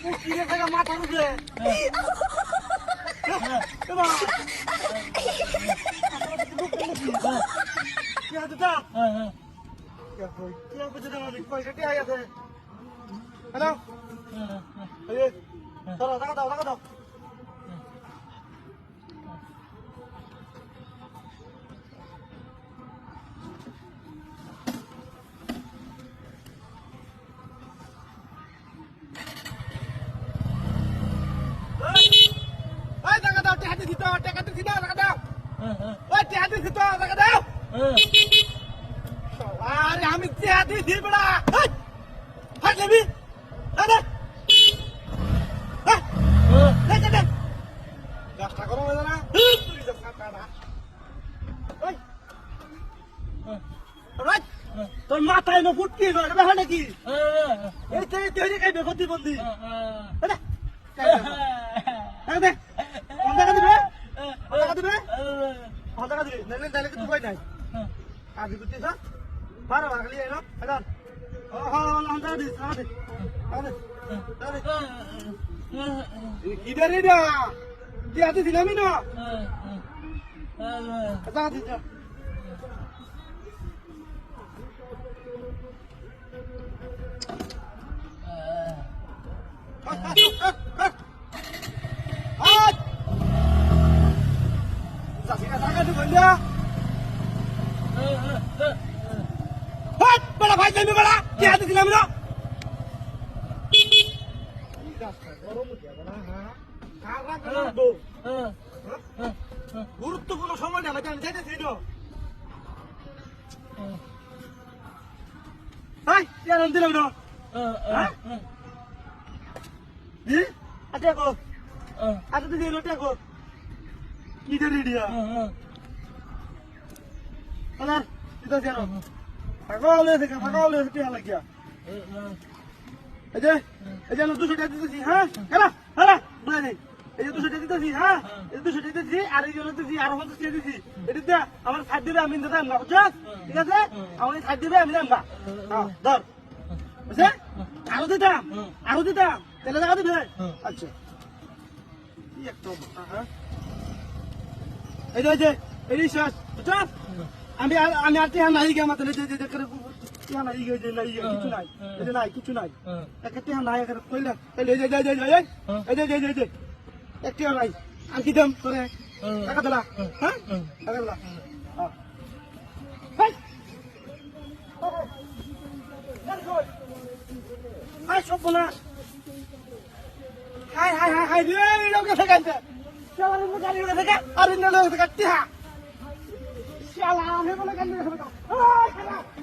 মুখিয়ে থেকে মাথা উঠে পয়সা আছে হ্যালো টাকা দাও টাকা দাও আরে আমি তেহাদি দি বড়া হাট নেবি আরে গাছটা করো না তুই যা কাটা না ওই রাইট তোর মাথায় না ফুটকি গো এটা হয় নাকি এই তুই খাইবে প্রতিবন্ধী আরে আরে কোন জায়গা দিবে টাকা দিবে নাইলে নাইলে কিছু কই নাই আদি কুতি সা বারো বার খালি এনো আদান ও হ্যাঁ টাকা দিস আদে আদে আদে কি দেরি না কি আদি দিলামি না টাকা দিস बड़ा भाई जमी बड़ा क्या हाथ दिला मेरा গুরুত্বপূর্ণ সময়টা আমি যাইতেছি না দিলাম না আচ্ছা কো আচ্ছা তুই লোটা কো কি দে রেডিয়া আদার এটা জানো পাগল হয়ে থেকে লাগিয়া এই যে 200 টাকা দিতেছি হ্যাঁ হেলা হেলা বুঝা নেই এই যে 200 টাকা দিতেছি হ্যাঁ এই 200 টাকা দিতেছি আর এই জন্য দিতেছি আর 50 টাকা দিতেছি এটা আমার সাইড দিবে আমি দিতাম না বুঝছস ঠিক আছে আমার সাইড দিবে আমি দিতাম না হ্যাঁ ধর বুঝছে আরো দিতাম তেলে টাকা দিবে আচ্ছা কি একটা হ্যাঁ এই যে এই শেষ বুঝছস আমি আর টিহা নাই গে আমাদের যে করে টিহা নাই গে যে নাই কিছু নাই এই নাই কিছু নাই একটা টিহা নাই করে কইলা এই যে একটা নাই আর কি দাম করে টাকা দিলা হ্যাঁ টাকা দিলা হাই সব বলা হাই রে লোক থেকে গেছে চলো গাড়ি থেকে আর ইন্দ্র লোক থেকে টিহা শালা আমি বলে গাড়ি থেকে